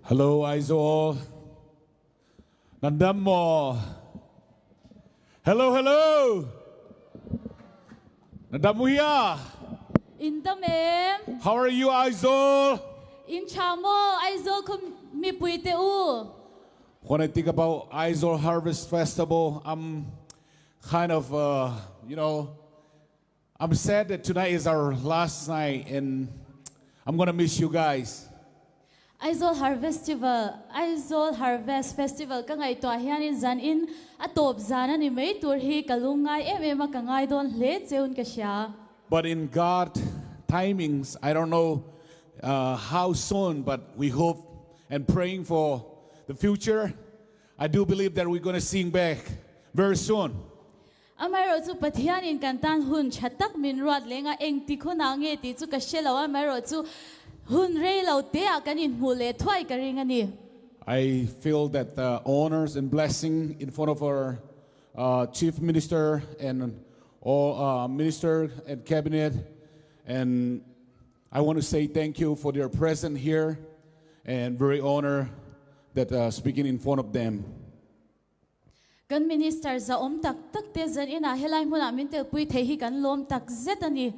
Hello, Aizawl. Nandam mo. Hello, hello. Nandam mo hiya. Indamem. How are you, Aizawl? In chamo Aizawl kum mi puite u. When I think about Aizawl Harvest Festival, I'm kind of, I'm sad that tonight is our last night, and I'm gonna miss you guys. Aizawl Harvest Festival ka ngai to hianin zan in atop zana ni mei tur hi kalungai em ka ngai don hle cheun ka sha. But in God timings, I don't know how soon, but we hope and praying for the future. I do believe that we're going to sing back very soon. Amaro chu pathianin kantan hun chatak min rat lenga eng ti khona nge ti chu ka shelo amaro chu hun rei lo te a kanin hule thwai ka ring ani. I feel that the honors and blessing in front of our chief minister and all minister and cabinet, and I want to say thank you for their presence here, and very honored that speaking in front of them. Kan minister za tak te zan ina helai muna min te pui the hi kan lom tak zetani.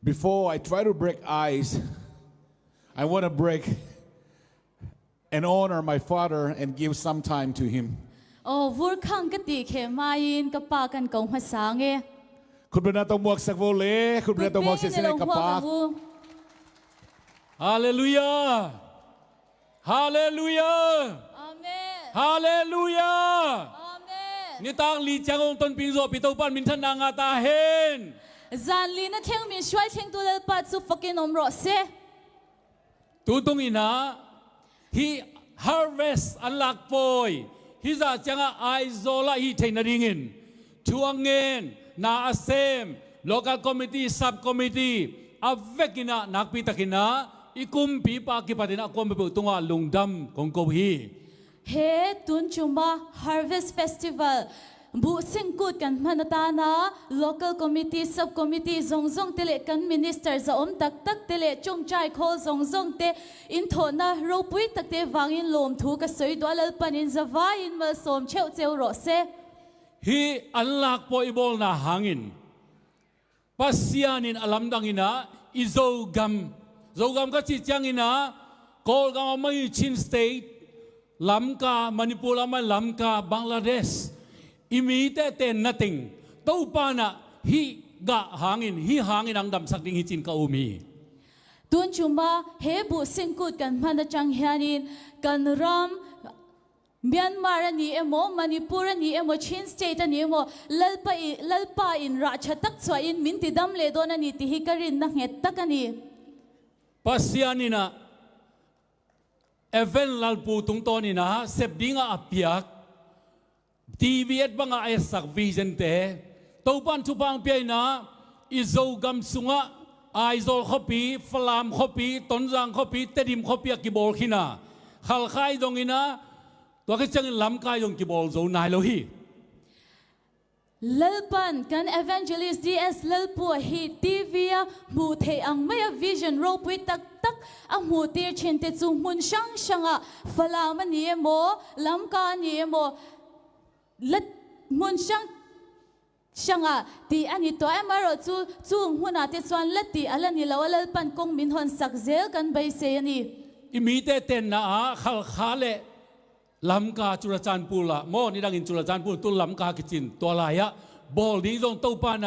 Before I try to break ice, I want to break and honor my father and give some time to him. Oh, vur khang ka ti khe main ka pa kan kong hasange. คุณเป็นนักตบมือสักโวเล่คุณเป็นนักตบมือเสียงกระปาก Hallelujah Hallelujah Amen Hallelujah Amen นี่ตั้งลีจังองต้นปิงโซปิโตปันมินทนางาตาเห็น Zan li na theng min shwai theng tu lel pat su fakin omro se ตูตรงนี้นะ He harvest อันหลักปอยฮิจะจังไอโซลาฮีเทนริงินช่วงเงินนาอาเซม local committee sub committee อาเวกินะนักพิทักษ์นะอีกุมปีปากิปตินะกุมปีตุงาลุงดำของกูฮี He tun chuma harvest festival bu singkut kan manata na local committee sub committee zong tele kan minister za tak tele chung chai khol zong te in thona ro pui tak te wangin lom thu ka soi dolal panin zawa in mal som cheu ro se Hi anlak po ibol na hangin pasyanin alam dangina izogam ka chichangina kol ga mai chin state lamka manipur mai lamka bangladesh imite te nothing to pana hi ga hangin ang dam sakding hi chin ka umi tun chuma he bu singkut kan manachang hianin kan ram Myanmar ani emo Manipur ani emo Chin State ani emo lalpa in ra chatak chwa in minti dam le don ani ti hikarin na nget takani pasyanina event lalpu tungtoni na sebdinga apiak TV at banga aisak vision te topan chupang piay na izogam sunga Aizawl khopi flam khopi tonjang khopi tedim khopi akibol khina khalkhai donginaตัวก็จังล้ำกายยงกิบอลโซนายโลฮี Lalpan kan evangelist DS lalpu hi TVya mu the ang maya vision ro pui tak ang mu tir chen te chu mun shanga falama ni emo lamka ni emo lat mun shanga ti ani to amaro chu huna te chuan lati alani lawalpan kong min hon sakzel kan bai se ani imite ten na khal khale lamka churajan pula mo ni dangin churajan pul tu lamka kicin to laya bol di dong topan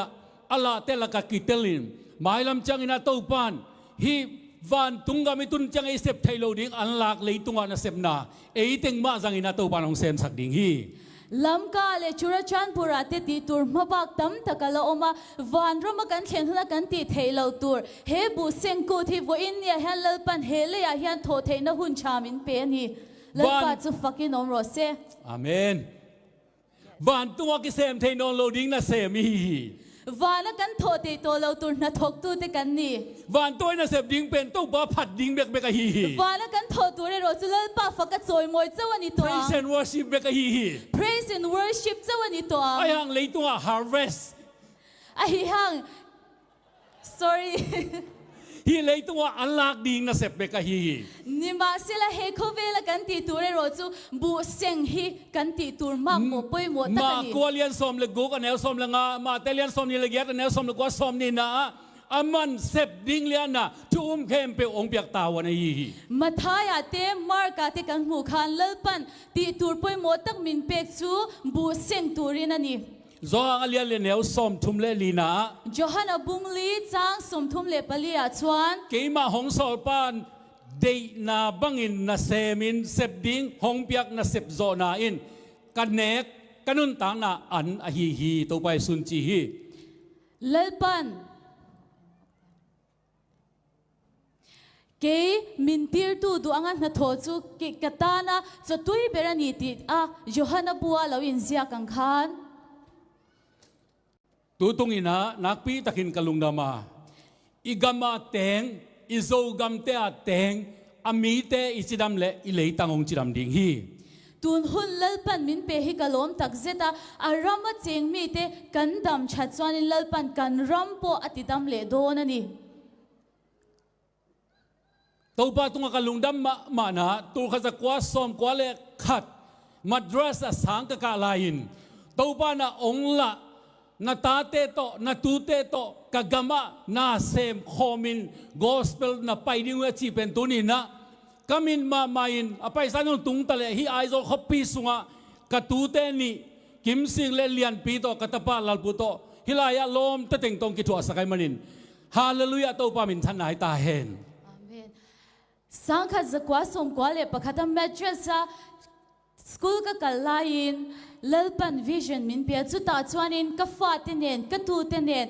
ala telaka kitelin mai lam changina topan hi van tunga mitun chang isep thailo ding anlak leitunga na sepna eiteng ma jangina topan ong sem sak ding hi lamka le churachan purate ti tur mabak tam takala oma van roma kan thlenhuna kan ti thailo tur he bu sengku thi vo in ya halal pan hele ya hian tho theina hun chamin pe ni lalpa chu fakin omro se amen van tunga ki sem thainon loading na sem hi vana kan tho te to lo tur na thok tu te kan ni van toy na sep ding pen to ba phat ding bek bek hi vana kan tho tu re ro chu lalpa fakat choi moi chawani to praise and worship bek hi praise and worship chawani to ayang leitunga harvest ai hang sorry hi lei tung an lak ding na sep be ka hi ni ma sila he khovela kan ti tur ro chu bu seng hi kan ti tur mak mo poi mo ma takani kwalian som le go ka nel som le nga ma telian som ni le gyat nel som le ko som ni na aman sep ding lian na tum khem pe ong piak tawan hi mathaya te marka te kan mu khan lalpan ti tur poi mo tak min pek chu bu seng turin ani zo ang alian le nel som thum le lina Johanna bungli chang som thum le palia chuan ke ma hong sol pan de na bangin na semin sep ding hong piak na sep zo na in kanek kanun tang na an a hi to pai sun chi hi lalpan ke mintir tu du angan na tho chu ke katana cho tui berani ti a Johanna bua lo in zia kang khan tu tung ina nakpi takin kalungdama igama teng izo gam te a teng ami te ichidam le ilei tangong chidam ding hi tun hun lalpan min pe hi kalom tak zeta arama cheng mi te kan dam chat chuan in lalpan kan ram po atidam le don ani to pa tunga kalungdam ma na tu khaza kwa som kwa le khat madrasa sang ka lain to pa na ongla na tate to na tute to kagama na sem khomin gospel na paiding we chi pen tuni na kamin ma main apai sanong tung tale hi Aizawl khopi sunga katute ni kim sing le lian pi to katapa lalpu to hilaya lom ta teng tong ki thua sakai manin hallelujah to pa min than nai ta hen amen sangkha zakwa som kwa le pakhata madrasa school ka kalain lalpan vision min pia chu ta chuanin ka fa tenen ka tu tenen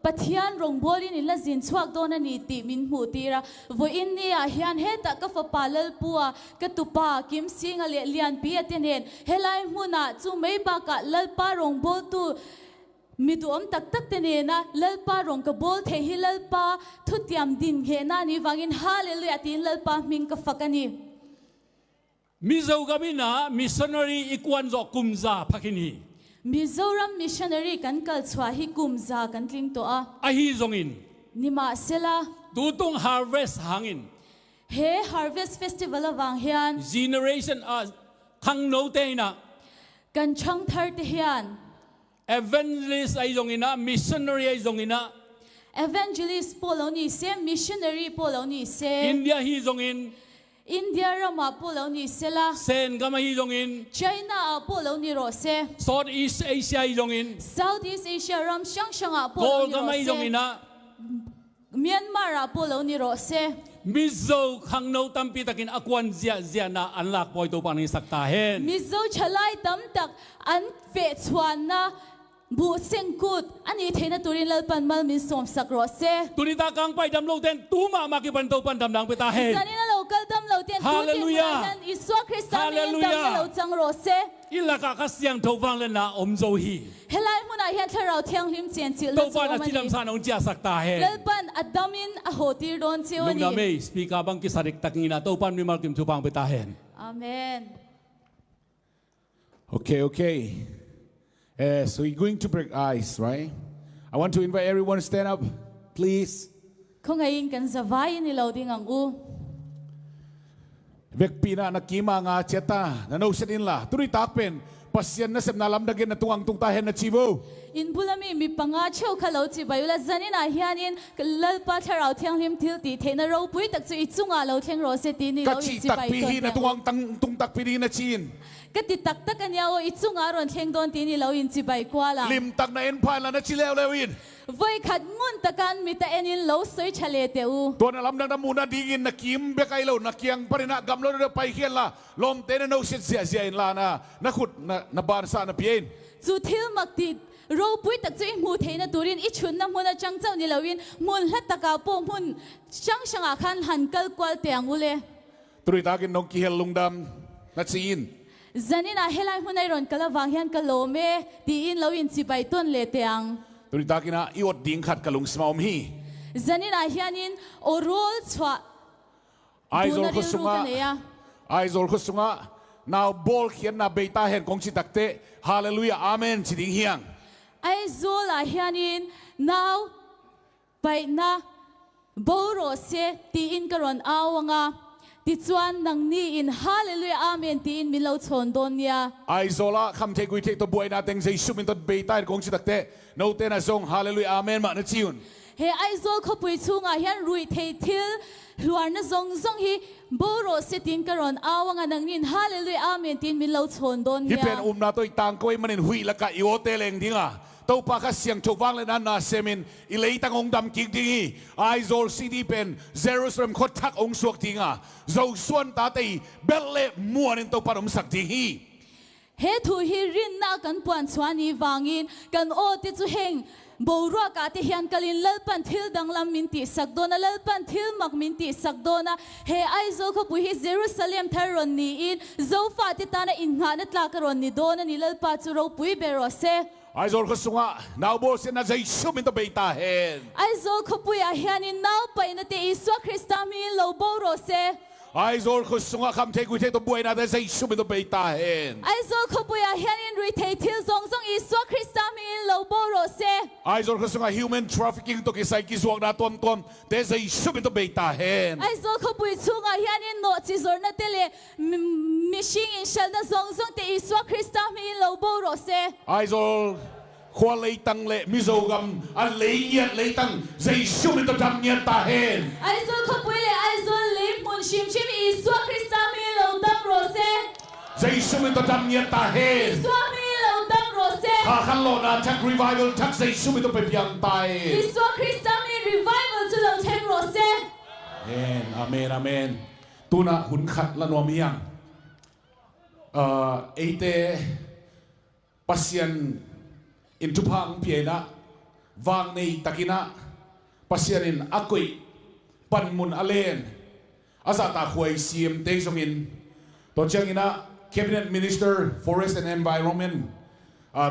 pathian rong bolin in la zin chuak don ani ti min mu tira vo in ni a hian he ta ka fa palal puwa ka tu pa kim singa le lian pi atenen helai huna chu mei ba ka lalpa rong bol tu midom tak tak tenena lalpa rong ka bol the hi lalpa thutiam din he na ni wangin hallelujah tin lalpa ming ka fakani mizo gamina missionary ikwan zo kumza phakini Mizoram missionary kan kal chwahi kumza kan tling to a ahi zongin nima sela tutung harvest hangin he harvest festival awang hian generation khang no te na kan chang thar te hian evangelist ai zongina missionary ai zongina evangelist poloni se missionary poloni se India hi zongin India rama poloni sela sen gama hi zongin China poloni ro se South East Asia hi zongin Southeast Asia ram shang shang Kol poloni gama hi ro se zongina Myanmar poloni ro se mizo khang no tampi takin akwan zia na anlak poi to pani sakta hen Mizo chalai tam tak an fe chuan na bu sengkut ani theina turin lalpan mal min som sakro se turita kang pai dam lo ten tuma ma ki ban to pan dam dang pe ta hen sanina local dam lo ten Hallelujah. han iswa kristan min Hallelujah. dam lo chang ro se ilaka ka siang tho wang le na om zo hi helai muna hian tharau thiang lim chen chil to pa na chilam sa nong chia sakta hen lalpan adamin a hotir don lung chewani na me speaker bang ki sarik takina to pan mi mal kim chu pang pe ta hen amen Okay. So we're going to break ice, right? I want to invite everyone to stand up, please. khongain kan zawai ni lo ding ang u Vekpina na kima nga cheta na no sedin la. Turi takpen pasyan na sep nalam dagin na tuang tungtahen na chivo. in bulami mi panga cheu khalo chi bayula zanina hianin lalpa tharau thiang lim thil ti theina ro pui tak chu ichunga lo theng ro se ti ni lo Kachi in chi tak bai pihi na tuang tung tak pihi na chin. ka ti tak tak anya o ichunga ron theng don ti ni lo in chi bai kwala Lim tak na enpan la na chilew lewin. voi khat ngun takan mi ta enin lo soi chale te u Tuan alam na muna dingin na kim bekay lo na kiyang parina gamlo na pai khian la lom te na no shit zia in la na khut na barsa na pien. chu thil mak ti ro pui tak chu mu theina turin i chun na muna chang chau ni loin mun hla taka po mun chang shanga khan han kal kwal te angule Turi takin nong kihel lungdam na chin. zanina helai hunai ron kala wang hian kalome ti in lo in chi bai ton le te ang Turi takin na iot ding khat kalung smaum hi. zanina hianin orol chwa Aizawl Tunaril khusunga. rukanea. Aizawl khusunga. Now bol khian na beita hen kong chi takte. Hallelujah. Amen. Chiding hiang. Aizawl hianin now bai na boro se ti in karon awanga ti chuan nang ni in hallelujah amen ti in milo chon don nia Aizawlคำเทกุยเทตัวบุยนาเต็งใจชุมินตัวเบต้ากงชิตักเตโนเตนะซงฮาเลลูยาอาเมนมาเนจิอุนเฮไอโซลขปุยชุงอายันรุยเททิลหลวนนะซงฮีโบโรเซตินกรอนอาวงานังนินฮาเลลูยาอาเมนตินมิลเลชนดอนเนียฮิเป็นนาตัวต่างก็มันหุยละกะอีโอเตเลงดิ้งอ่ะตัวปากเสียงถูกวางเลยนั่นนาเซมินอิเลตังองดำกิงดิ้งไอโซลซีดีเป็นเยรูซาเล็มคดทักองสวกดิ้งอ่ะโจส่วนตาตีเบลเล่มัวนินตัวปารมสักดิ้งเฮทูฮิรินนากันปวนชวานีวางินกันโอติจุเฮงบรัวกาติเฮียนกลินเลปันทิลดังลำมินติสักโดนะเลปันทิลมักมินติสักโดนะเฮไอโซขบุยฮิเยรูซาเล็มทารอนนีอินโซฟาติตานะอินหาเนตลากรอนนีโดนะนิเลปัจูโรปุยเบโรเซไอโซลก็สุงะนาวโบเซนะใจชุมินตัวเบต้าเฮนไอโซขบุยอาเฮียนินนาวไปนะเตอิสวาคริสตามีโลโบโรเซไอโซลก็สุงะคำเทกุยเทตัวบุยนาเตใจชุมินตัวเบต้าเฮนไอโซขบุยอาเฮียนินรุยเททิลซงอิสวาคริสตามีโลโบโรเซไอโซลก็สุงะ human trafficking ตัวกิไซกิสวกนาตนเตใจชุมินตัวเบต้าเฮนไอโซขบุยชุงอาเฮียนินโนจิซอร์นาเตเลมิชิงอินเชลนะซงเตอิสวาคริสตามีโลโบโรเซไอโซลขวาเลยตังเล่มิโซกัมอันเลยเงียดเลยตังใจชุมินตัวดำเงียดตาเฮนไอโซขบุยเลไอโซลิมมุนชิมอิสวาคริสตามีโลดัมโรเซใจชุมินตัวดำเงียดตาเฮนอิสวามีโลดัมโรเซข้าขันโลนาทัก revival ทักใจชุมินตัวเป็นยังตายอิสวาคริสตามี revival จะเราเทคโรเซอาเมนอาเมนตัวน่ะหุ่นขัดละนวมียังเอเตปัสยันอินทุพังเพียนะวางในตะกินะปัสยันอินอักุยปันมุนอเลนอาซาตาขวยเสียมเตจงอินตัวเจ้าอินะ cabinet minister forest and environment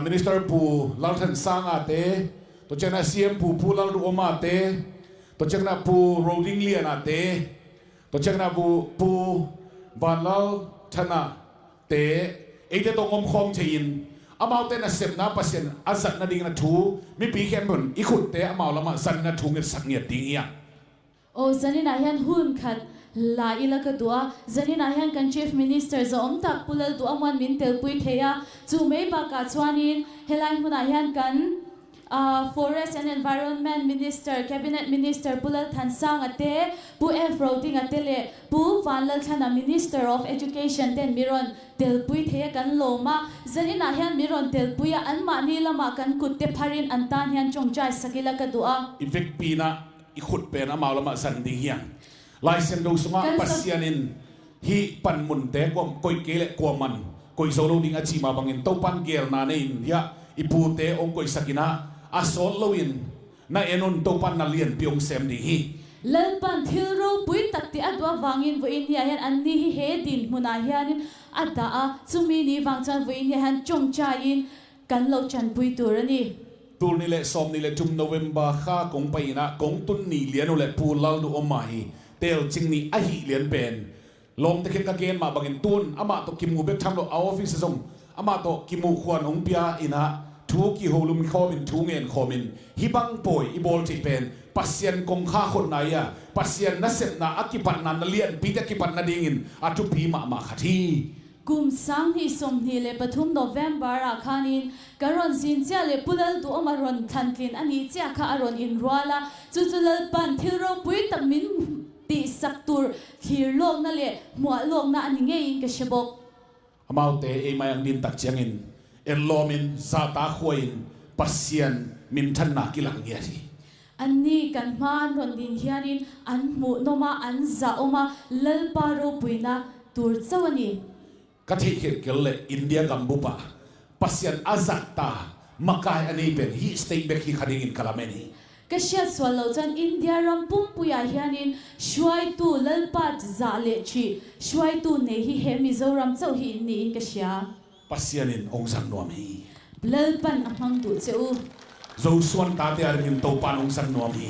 minister ปูลาวทันสร้างอาเตตัวเจ้าน่ะเสียมปูลาวดูอมาเตตัวเจ้าน่ะปูโรดิ้งเลียนอาเตตัวเจ้าน่ะปูวันลาวชนะเตเอเตตรงอมคอมเชินอามาเตนะเสพน้าปัสยันอาสัตนาดิ่งนะทูมีปีแค่บุญอีขุดเตอามาละมาสันนะทูเงินสักเงียดดิ่งเอียโอ้จันนี่นายฮันหุ่นขัดลาอิละกตัวจันนี่นายฮันกัน chief minister จะอมตักปุเลลตัวมันมินเตลปุยเทียจูไม่ปากาชวานินเฮลัยมุนายฮันกันforest and environment minister cabinet minister ปุเลลทันสังอเตปุเอฟโรติงอเตเลปุวันเลลทัน minister of education เตนมิรอนเตลปุยเทียกันโลมาจันนี่นายฮันมิรอนเตลปุยอันมานีละมากันกุดเตพารินอันตานฮันจงใจสกิละกตัวอินเฟกปีนะอีขุดเป็นอามาละมาสันดิ่งเอียลายเส้นดูสมาปัสยานินฮีปันมุนเตะกวมกอยเกลกวมันกอยโซโลดิงอาชีมาบังอินเต้าปันเกลนาเนอินยาอิปูเตะองกอยสกินะอาโซลโลวินนาเอนุนเต้าปันนาเลียนพิองเซมดิฮีเลนปันทิลรูปุยตักติอัดว่าวังอินวัยนี้ยันอันนี้เฮดินมุนายันอัดตาจุมีนี้วังจันวัยนี้ยันจงใจอินกันโลจันปุยตัวนี้ตูนี่แหละสอมนี่แหละจุมโนเวมบาข้ากงไปนะกงตุนนี่เลียนโอเลปูลาดูอมาฮีเตลจิงนี่อหิเลียนเป็นลมตะเข็นกะเกนมาบังอินตุนอามาตกิมูเบกทำโลเอาออฟฟิศส่งอามาตกิมูขวานองเปียอินะทุกกี่โฮลุมคอมินทุเงินคอมินฮิบังป่วยอีบอลที่เป็นปัสยันกงข้าคนไหนอะปัสยันนัสเซนนาอักิปันนันเลียนปีตะกิปันนัดิ่งินอัตุพีมาขัดที่กุมสังที่สมนี่เลปทุมโนเวมบาร์คานินการอนซินเจเลปุเลลตัวมารอนทันกินอันนี้เจ้าข้าอารอนอินรัวละจุดเลปันที่เราปุยตัมินติสักตัวขีโลกนั่นแหละหัวโลกนั่นนี่ไงอินกษบกอามาเตเอมายังดินตักเจียงินเอลโลมินซาตาขวินปัสยันมินทันนากิลังเงียรีอันนี้กันมารอนดินเฮียนินอันหมูโนมาอันซาโอมาเลลปาโรปุยนาตัวเจ้านี่กติกาเกลเลอินเดียกัมบูปาปัสยันอาซักตามักกายอันนี้เป็นฮิสเตย์เบกฮิคดิ่งอินคาลาเมนีก็เชื่อส่วนเราจันอินเดียรำปุ่มปุยาเฮียนินช่วยตัวเลลปัดซาเลชีช่วยตัวเนฮิเฮมิโซรัมเจ้าหินนี่อินก็เชื่อปัสยันินองสังนวมีเลลปันอังดูเจ้าโจส่วนตาเตอร์มินโตปันองสังนวมี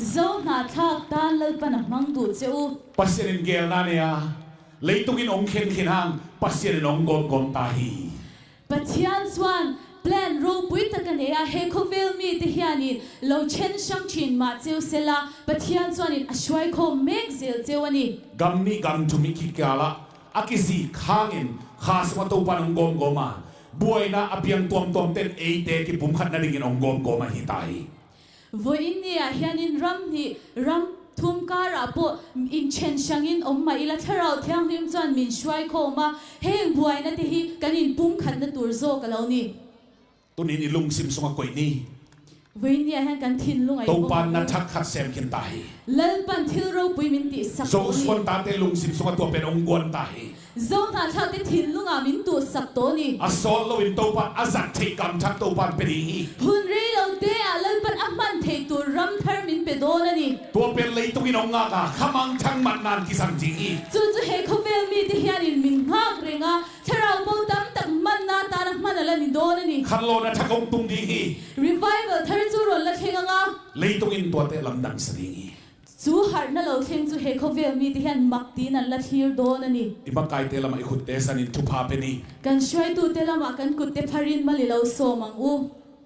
โจนาทักตาเลลปันอังดูเจ้าปัสยันินเกลนาเนียเลยตุกินองเข็นขินหางปัสยันินองกอนตาฮีปัจจัยส่วน plan ro pui ta kan ya he khovel mi te hianin lo chen sang chin ma cheu sela pathian chuanin a shwai kho mek zel chewani gam mi gam tu mi ki kala akizi khangin khas ma to pan ngom goma buaina apiang tom ten eite ki pum khat na ringin ngom goma hi tai voin ni a hianin ram thum kara po in chen sangin omma ila tharau thiang rim chuan min shwai kho ma heng buaina te hi kanin pum khat na tur zo kaloni tunin ilung sim sunga koi ni voin ni a han kan thin lungai to pan na thak khat sem kin tai lal pan thil ro pui min ti sak so son ta te lung sim sunga to pen onggon tai zong tha thak te thin lunga min tu sak to ni asol lo in to pan azat thei kam thak to pan pe ri hun ri lo te a lal pan aman thei tur ram thar min pe do na ni to pen lei tu in onga ka khamang chang man nan ki sang ji chu he khovel mi te hianin min ngak renga tharau bo tam tak man na ta na man la ni do na ni khan lo na thakong tung di hi revival thar chu ro la thenga nga lei tu in to te lam dang sri chu har na lo theng chu he khovel mi te hian mak ti nan la thir do na ni iba kai te lam i khut te sanin thu pha pe ni kan shwai tu te lama kan kut te pharin mali lo so mang u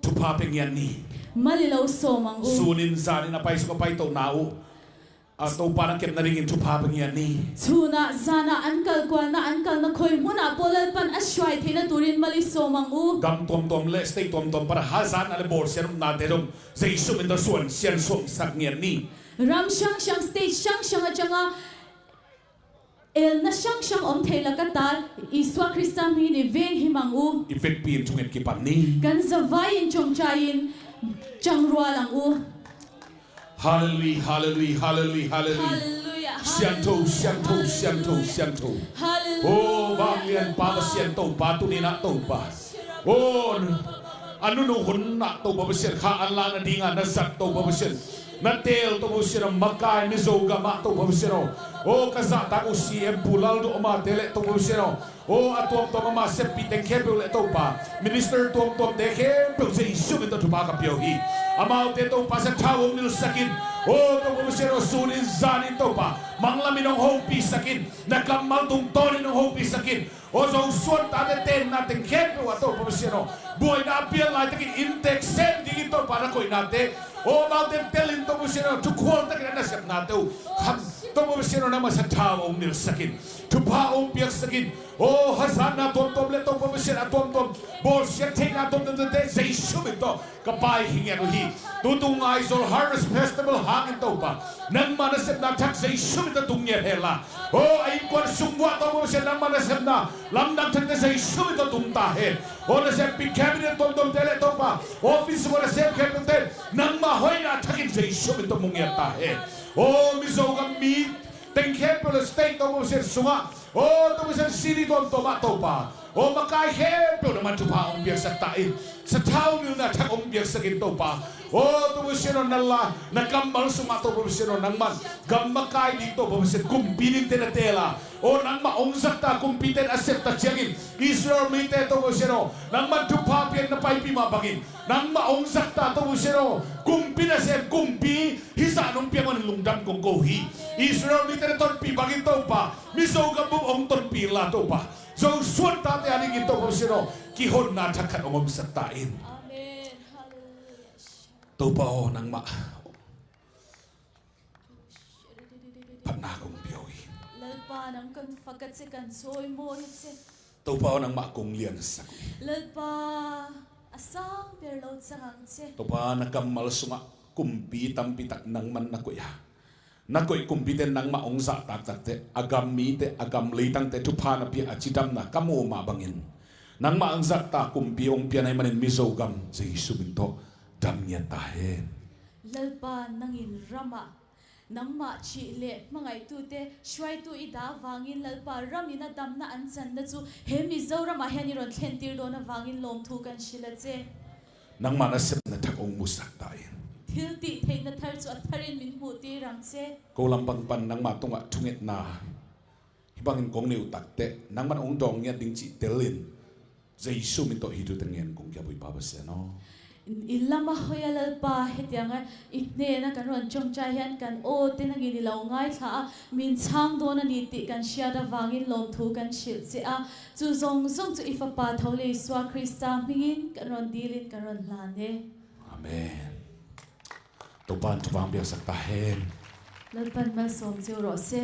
thu pha pe ngian ni mali lo so mang u sunin zanin apai su pai to na u a to pa na kem na ring in thu pha pe ngian ni chuna zana ankal kwa na ankal na khoi muna polal pan a shwai theina turin mali so mang u gam tom le stay tom para hazan ale bor serum na te rom sei sum in da suan sian som sak ngian ni ram shang stage shang a changa el na shang om thela ka tar iswa kristam hi ni veng hi mang u effect pin chungen ki pan ni kan zawai in chong chain changrua lang u hallelujah hallelujah sian to hallelujah oh bang lian pa ba sian to pa tu ni na to pa oh anu nu hun na to ba sian kha an la na dinga na zat to ba sian na tel to ba sian makai ni zo ga ma to ba sian oh kaza ta u si em pulal do ma tele to ba sian oh atom to ma se pi te ke le to pa minister tom te ke pe se isu to tu pa ka pyo hi amau te to pa sa thawong ni sakin oh to ba sian sunin zanin to pa manglamin ng hopi sakin nakamal tung tonin ng hopi sakin o so suot ta de ten na te ke pe wa to ba sian boy na piel la te intek sen di to para ko na te oh ba te telin to ba sian tu khol ta ke na sep na te kham to ba sian na ma sa thawong ni sakin tu pa ong piak sakin oh hazana tom le to ba sian tom bol sian te na tom te sei sum to kapai hingen hi tu tung Aizawl harvest festival hangin to pa nang mana sep na thak sei sum to tung ye hela oh ai kon sumwa to ba sian nang mana sep na lam dang thak sei sum to tung ta he oh na sep pi cabinet tom tele to pa office mo na sep cabinet nang ma hoi na thakin sei sum to mung ye ta he oh mi zo ga mi teng kepel state to mo sian sunga oh to mo sian city to ma to pa oh makai kepel na man tu pa ong biak sa tain sa tao mi na thak ong biak sa kin to pa oh to mo sian nalla nakamal suma to mo sian nang man gam makai dito mo sian kumpinin te na tela oh nang ma ong sakta kumpiten asep ta chiangin Israel mi te to mo sian nang man tu pa pian na pai pi ma bangin nang ma ong sakta to mo sian kumpin asep kumpi hisa nung piang man lungdam kong ko hi Israel mi te ton pi bangin to pa mi so ga bu ong ton pi la to pa so suot ta te ani gito mo sian ki hon na thakat ong saktain amen hallelujah to pa o nang ma patna kong pioi lalpa nang kan fakat se kan soy mo se to pa o nang ma kong lian sak lalpa asang perlo sangang se to pa nakamal sunga kumpi tampitak nang man nakuya nakoy kumpiten nang maong sa tak te agam mi te agam leitang te tupa na pi achidam na kamo mabangin nang maang zakta kumpi ong pianay manin misogam sa isubinto dam niya tahen lalpa nangin rama nang ma chi le mangai tu te shwai tu ida wangin lalpa ramina dam na ansan na chu hemi zora ma hani ron thentir do na wangin lom thu kan shila che nang manasip na takong musak tahen hilti thein na thar chu atharin min hu ti rang che ko lampang pan nang matunga thunget na hibangin kong niu takte nang man ong dong niya ding chi telin sa isuminto hidu tengen kong kya bui pabasya no ilama hoya lalpa hetianga itne na karon chongchai hian kan o tenangi ni lo ngai tha min chang do na ni ti kan shia da wangin lom thu kan shil che a chu zong zong chu ifapa thole swa krista mingin karon dilin karon lane Amen. Tupan tupang biar sakta hen. lalpan ma som chu ro se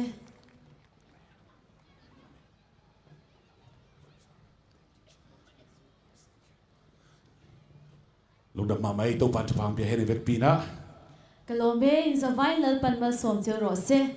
Lúc đập mà mấy tupan tupang biar hen event pina. kalome in zawai lalpan ma som chu ro se